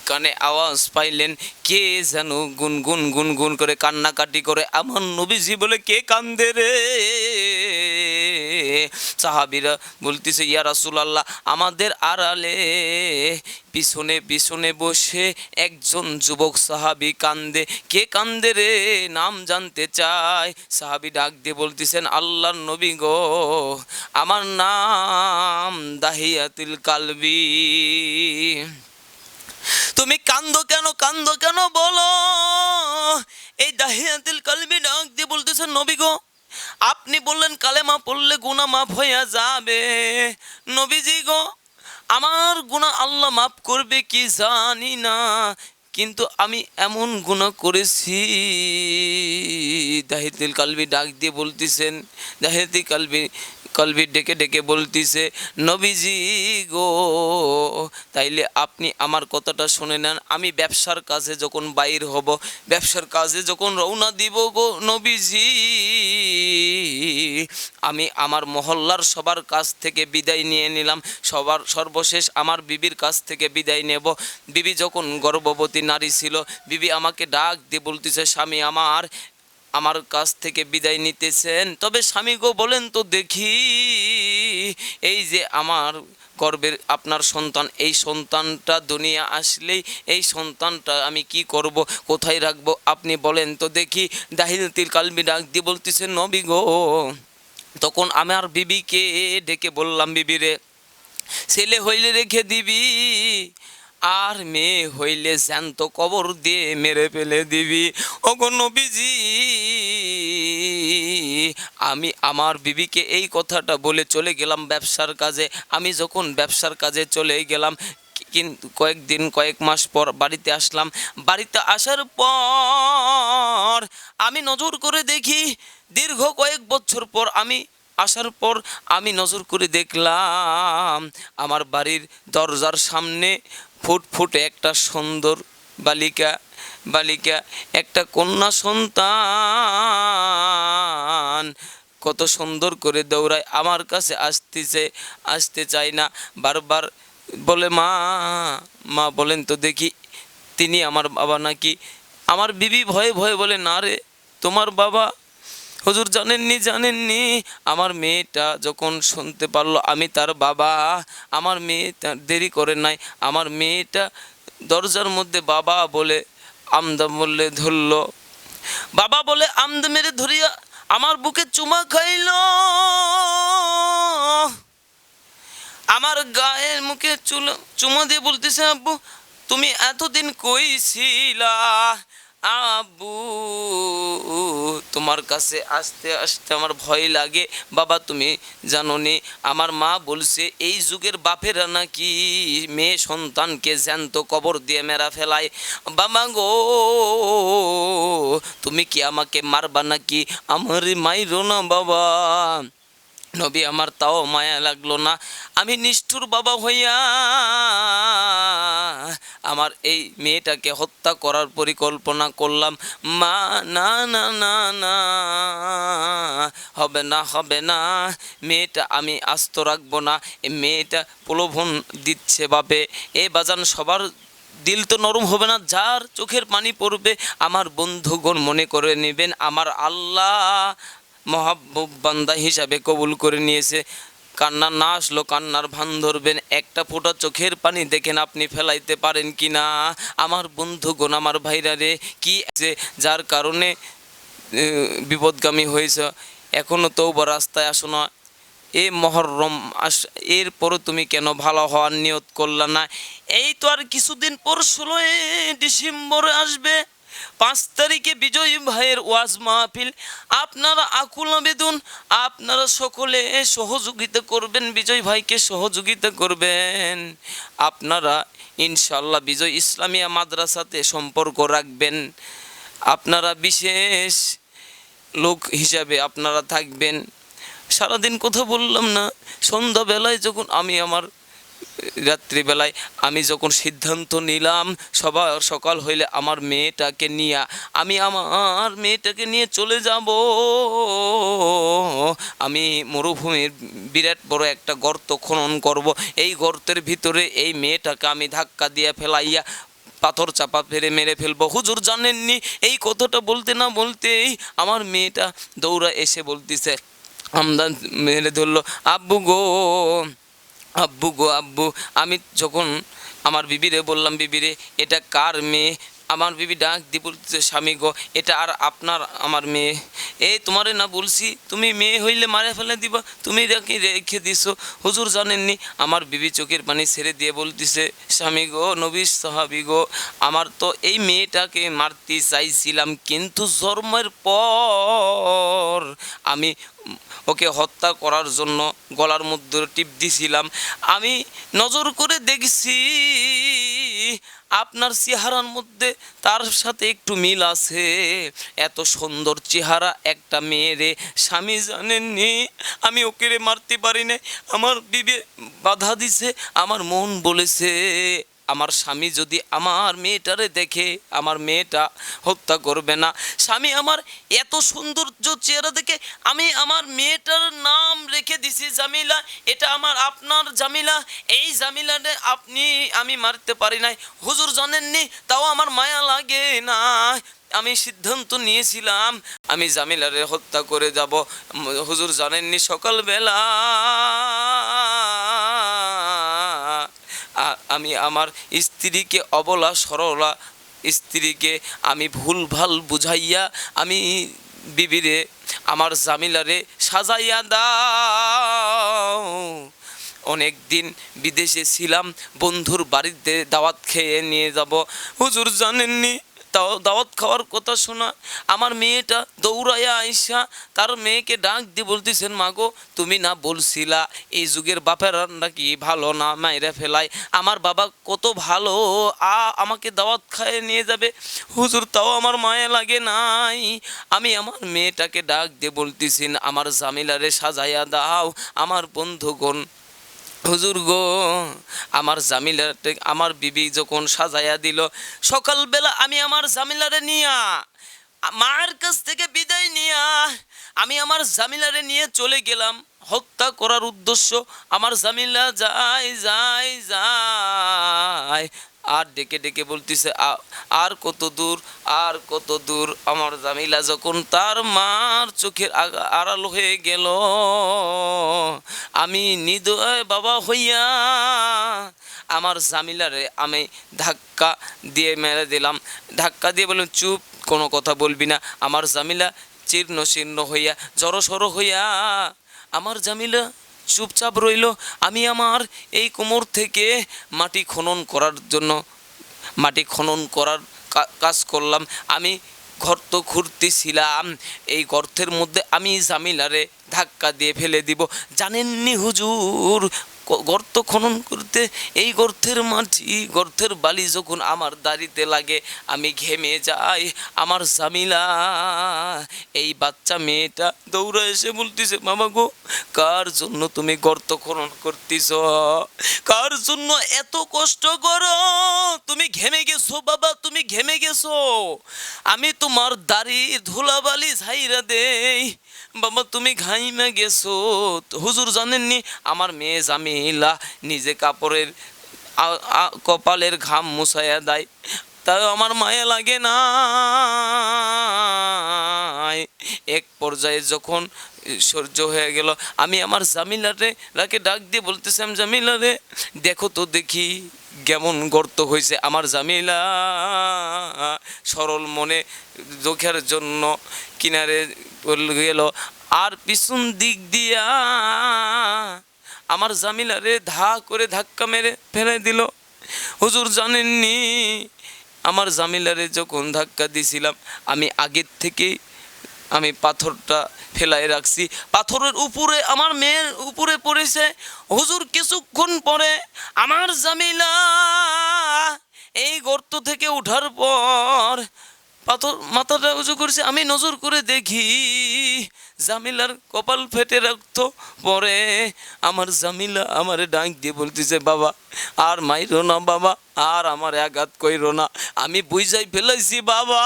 কানে আওয়াজ পাইলেন কে যেন গুনগুন গুনগুন করে কান্নাকাটি করে, আমার নবীজি বলে কে কান্দে রে? সাহাবীরা বলতেছে ইয়া রাসূলুল্লাহ, আমাদের আড়ালে পিছনে পিছনে বসে একজন যুবক সাহাবী কান্দে। কে কান্দে রে? নাম জানতে চায়। সাহাবী ডাক দিয়ে বলতেছেন আল্লাহর নবী গো, আমার নাম দাহিয়াতুল কালবি। তুমি কান্দো কেন, কান্দো কেন বলো? এই দাহিয়াতুল কালবি ডাক দিয়ে বলতেছেন নবী গো, আপনি বললেন কালেমা পড়লে গুনাহ মাফ হইয়া যাবে। নবীজি গো, আমার গুনাহ আল্লাহ মাফ করবে কি জানি না, কিন্তু আমি এমন গুনাহ করেছি। দাহিয়াতুল কালবি ডাক দিয়ে বলতেছেন, দাহিয়াতুল কালবি ডেকে ডেকে বলতেছে নবীজি গো, তাইলে আপনি আমার কথাটা শুনে নেন। আমি ব্যবসার কাজে যখন বাইর হব, ব্যবসার কাজে যখন রওনা দিব গো নবীজি, আমি আমার মহল্লার সবার কাছ থেকে বিদায় নিয়ে নিলাম, সবার সর্বশেষ আমার বিবির কাছ থেকে বিদায় নেব। বিবি যখন গর্ভবতী নারী ছিল, বিবি আমাকে ডাক দিয়ে বলতেছে স্বামী আমার কাছ থেকে বিদায় নিতেছেন, তবে স্বামী গো বলেন তো দেখি, এই যে আমার গর্বের আপনার সন্তান, এই সন্তানটা দুনিয়া আসলেই এই সন্তানটা আমি কি করব, কোথায় রাখবো, আপনি বলেন তো দেখি। দাহিয়াতুল কালবি ডাক দিয়ে বলতেছেন নবী গো, তখন আমার বিবিকে ডেকে বললাম বিবিরে, ছেলে হইলে রেখে দিবি, আর মেয়ে হইলে জ্যান্ত কবর দিয়ে মেরে ফেলে দিবি। ওগো নবীজি, আমি আমার বিবিকে এই কথাটা বলে চলে গেলাম ব্যবসার কাজে। আমি যখন ব্যবসার কাজে চলে গেলাম, কিন্তু কয়েক মাস পর বাড়িতে আসলাম। বাড়িতে আসার পর আমি নজর করে দেখি, দীর্ঘ কয়েক বছর পর আমি আসার পর আমি নজর করে দেখলাম আমার বাড়ির দরজার সামনে ফুটফুটে একটা সুন্দর বালিকা একটা কন্যা সন্তান কত সুন্দর করে দৌড়ায় আমার কাছে আসতে চায় না, বারবার বলে মা মা বলেন তো দেখি তিনি আমার বাবা নাকি। আমার বিবি ভয়ে ভয়ে বলে না রে, তোমার বাবা। হুজুর জানেননি। আমার মেয়েটা যখন শুনতে পারলো আমি তার বাবা, আমার মেয়ে দেরি করে নাই, আমার মেয়েটা দরজার মধ্যে বাবা বলে আমদা বললে ধরল, বাবা বলে আমদা মেরে ধরিয়া আমার বুকে চুমা খাইল, আমার গায়ের মুখে চুমা দিয়ে বলতেছে আব্বু তুমি এতদিন কই ছিলা? আব্বু তোমার কাছে আসতে আসতে আমার ভয় লাগে। বাবা তুমি জানোনি, আমার মা বলছে এই যুগের বাপেরা নাকি মেয়ে সন্তানকে জ্যান্ত কবর দিয়ে মেরা ফেলায়। বাবা গো তুমি কি আমাকে মারবা নাকি? আমার মাইরো না বাবা। নবী আমার তাও মায়া লাগলো না, আমি নিষ্ঠুর বাবা হইয়া আমার এই মেয়েটাকে হত্যা করার পরিকল্পনা করলাম। মা না না না না, হবে না, মেয়েটা আমি আস্ত রাখবো না। এই মেয়েটা প্রলোভন দিচ্ছে বাপে। এ বাজান সবার দিল তো নরম হবে না, যার চোখের পানি পড়বে আমার বন্ধুগণ মনে করে নেবেন আমার আল্লাহ মহাব্বুব বান্দা হিসাবে কবুল করে নিয়েছে। কান্না না আসলো কান্নার ভান ধরবেন, একটা ফোঁটা চোখের পানি দেখেন আপনি ফেলাইতে পারেন কি না? আমার বন্ধুগণ আমার ভাইরা রে, কি আছে যার কারণে বিপদগামী হয়েছে? এখনও তওবা রাস্তায় আসো না। এ মহরম এরপরও তুমি কেন ভালো হওয়ার নিয়ত করলা না? এই তো আর কিছুদিন পর 16 ডিসেম্বর আসবে, 5 তারিখে বিজয় ভাইয়ের ওয়াজ মাহফিল। আপনারা আকুল আবেদন, আপনারা সকলে সহযোগিতা করবেন, বিজয় ভাইকে সহযোগিতা করবেন। আপনারা ইনশাল্লাহ বিজয় ইসলামিয়া মাদ্রাসাতে সম্পর্ক রাখবেন, আপনারা বিশেষ লোক হিসাবে আপনারা থাকবেন। সারাদিন কথা বললাম না, সন্ধ্যাবেলায় যখন রাত্রিবেলায় আমি যখন সিদ্ধান্ত নিলাম সকাল হইলে আমার মেয়েটাকে নিয়ে চলে যাব, আমি মরুভূমির বিরাট বড় একটা গর্ত খনন করব, এই গর্তের ভিতরে এই মেয়েটাকে আমি ধাক্কা দিয়ে ফেলাইয়া পাথর চাপা ফেলে মেরে ফেলবো। হুজুর জানেননি এই কথাটা বলতে না বলতেই আমার মেয়েটা দৌড়া এসে বলতেছে, আমদান মেরে ধরলো, আব্বু গো, আব্বু গো, আব্বু। আমি যখন আমার বিবিরে বললাম, বিবিরে এটা কার মেয়ে? আমার বিবি ডাক দিয়ে বলতেছে, স্বামী গো, এটা আর আপনার আমার মেয়ে। এই তোমারে না বলছি তুমি মেয়ে হইলে মারে ফেলে দিবা, তুমি রেখে দিছো। হুজুর জানেননি আমার বিবি চোখের পানি ছেড়ে দিয়ে বলতেছে, স্বামী গো, নবীর সাহাবী গো, আমার তো এই মেয়েটাকে মারতে চাইছিলাম, কিন্তু জন্মের পর আমি ওকে হত্যা করার জন্য গলার মধ্যে টিপ দিছিলাম। আমি নজর করে দেখছি আপনার চেহারার মধ্যে তার সাথে একটু মিল আছে। এত সুন্দর চেহারা একটা মেয়েরে, স্বামী জানেননি আমি ওকে রে মারতে পারি না। আমার বিবে বাধা দিছে, আমার মন বলেছে আমার স্বামী যদি আমার মেয়েটারে দেখে আমার মেয়েটা হত্যা করবে না। স্বামী আমার এত সৌন্দর্য চেহারা দেখে আমি আমার মেয়েটার নাম রেখে দিছি জামিলা। এটা আমার আপনার জামিলা, এই জামিলারে আপনি আমি মারতে পারি নাই। হুজুর জানেননি তাও আমার মায়া লাগে না। আমি সিদ্ধান্ত নিয়েছিলাম আমি জামিলারে হত্যা করে যাব। হুজুর জানেননি সকালবেলা আমি আমার স্ত্রীকে অবলা সরলা স্ত্রীকে আমি ভুলভাল বুঝাইয়া আমি বিবিরে আমার জামিলারে সাজাইয়া দাও। অনেক দিন বিদেশে ছিলাম, বন্ধুর বাড়িতে দাওয়াত খেয়ে নিয়ে যাব। হুজুর জানেননি তাও দাওয়াত খাওয়ার কথা শোনা আমার মেয়েটা দৌড়াইয়া আইসা তার মেয়েকে ডাক দিয়ে বলতেছেন, মাগো তুমি না বলছিলা এই যুগের বাপেরা নাকি ভালো না, মাইরা ফেলায়, আমার বাবা কত ভালো, আমাকে দাওয়াত খাইয়ে নিয়ে যাবে। হুজুর তাও আমার মায়া লাগে নাই। আমি আমার মেয়েটাকে ডাক দিয়ে বলতেছেন, আমার জামিলারে সাজাইয়া দাও। আমার বন্ধুগণ, হুজুর গো, আমার জামিলাতে আমার বিবি যখন সাজাইয়া দিল, সকালবেলা আমি আমার জামিলারে নিয়া মায়ের কাছ থেকে বিদায় নিয়া আমি আমার জামিলারে নিয়ে চলে গেলাম হত্যা করার উদ্দেশ্য। আমার জামিলা যায় যায় যায় আর ডেকে ডেকে বলতেছে, আর কত দূর, আর কত দূর। আমার জামিলা যখন তার মার চোখের আড়াল হয়ে গেল, আমি নিদয় বাবা হইয়া আমার জামিলারে আমি ধাক্কা দিয়ে মেরে দিলাম। ধাক্কা দিয়ে বললাম, চুপ, কোনো কথা বলবি না। আমার জামিলা চীর্ণ শীর্ণ হইয়া জড়সড় হইয়া আমার জামিলা চুপচাপ রইল। আমি আমার এই কোমর থেকে মাটি খনন করার জন্য মাটি খনন করার কাজ করলাম। আমি গর্ত খুঁড়তেছিলাম, এই গর্তের মধ্যে আমি জামিলারে ধাক্কা দিয়ে ফেলে দিব। জানেননি হুজুর, গর্ত খনন করতে এই গর্তের মাটি গর্তের বালি যখন আমার দাড়িতে লাগে আমি ঘেমে যাই। আমার জামিলা এই বাচ্চা মেয়েটা দৌড়ে এসে বলতেছে, মামা গো, কার জন্য তুমি গর্ত খনন করতেছ? কার জন্য এত কষ্ট করো? তুমি ঘেমে গেছো বাবা, তুমি ঘেমে গেছো। আমি তোমার দাড়ি ধুলাবালি ঝাইরা দেই বাবা, তুমি ঘাইমে গেছো। হুজুর জানেননি আমার মেয়ে জামিলা নিজে কাপড়ের কপালের ঘাম মুছাইয়া দেয়, তাই আমার মায়া লাগে না। এক পর্যায়ে যখন সহ্য হয়ে গেল, আমি আমার জামিলারে ডাক দিয়ে বলতেছিলাম, জামিলারে দেখো তো দেখি কেমন গর্ত হয়েছে। আমার জামিলা সরল মনে চোখের জন্য কিনারে গেল, আর পিছন দিক দিয়া আমার জামিলারে করে ধাক্কা মেরে ফেলে দিল। হুজুর জানেননি আমার জামিলারে যখন ধাক্কা দিয়েছিলাম আমি আগের থেকেই আমি পাথরটা ফেলাই রাখছি, পাথরের উপরে আমার মেয়ের উপরে পড়েছে। হুজুর কিছুক্ষণ পরে আমার জামিলা এই গর্ত থেকে ওঠার পর পাথর মাথাটা উঁচু করছে, আমি নজর করে দেখি জামিলার কপাল ফেটে রক্ত পরে। আমার জামিলা আমারে ডাক দিয়ে বলতেছে, বাবা আর মাইরো না বাবা, আর আমার আঘাত কইরো না, আমি বুঝাই ফেলাইছি বাবা।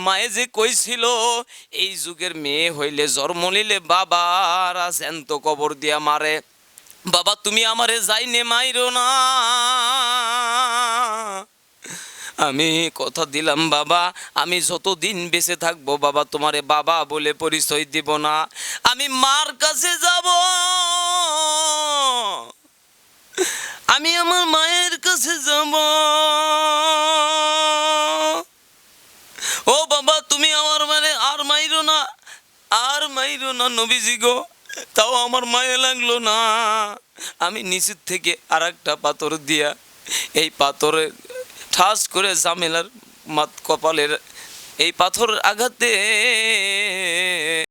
মায়ে যে কইছিল এই যুগের মেয়ে হইলে জন্ম নিলে বাবারা জ্যান্ত কবর দিয়া মারে, বাবা তুমি আমারে যাইনে মাইরো না। আমি কথা দিলাম বাবা, আমি যতদিন বেঁচে থাকবো বাবা তোমারে বাবা বলে পরিচয় দিব না। আমি মার কাছে যাব, আমি আমার মায়ের কাছে যাব। ও বাবা তুমি আমার মানে আর মাইরো না, আর মাইরো না নবীজি গো। তাও আমার মায়ে লাগলো না। আমি নিচের থেকে আর একটা পাথর দিয়া এই পাথরে ঠাস করে জামেলার কপালের এই পাথরের আঘাতে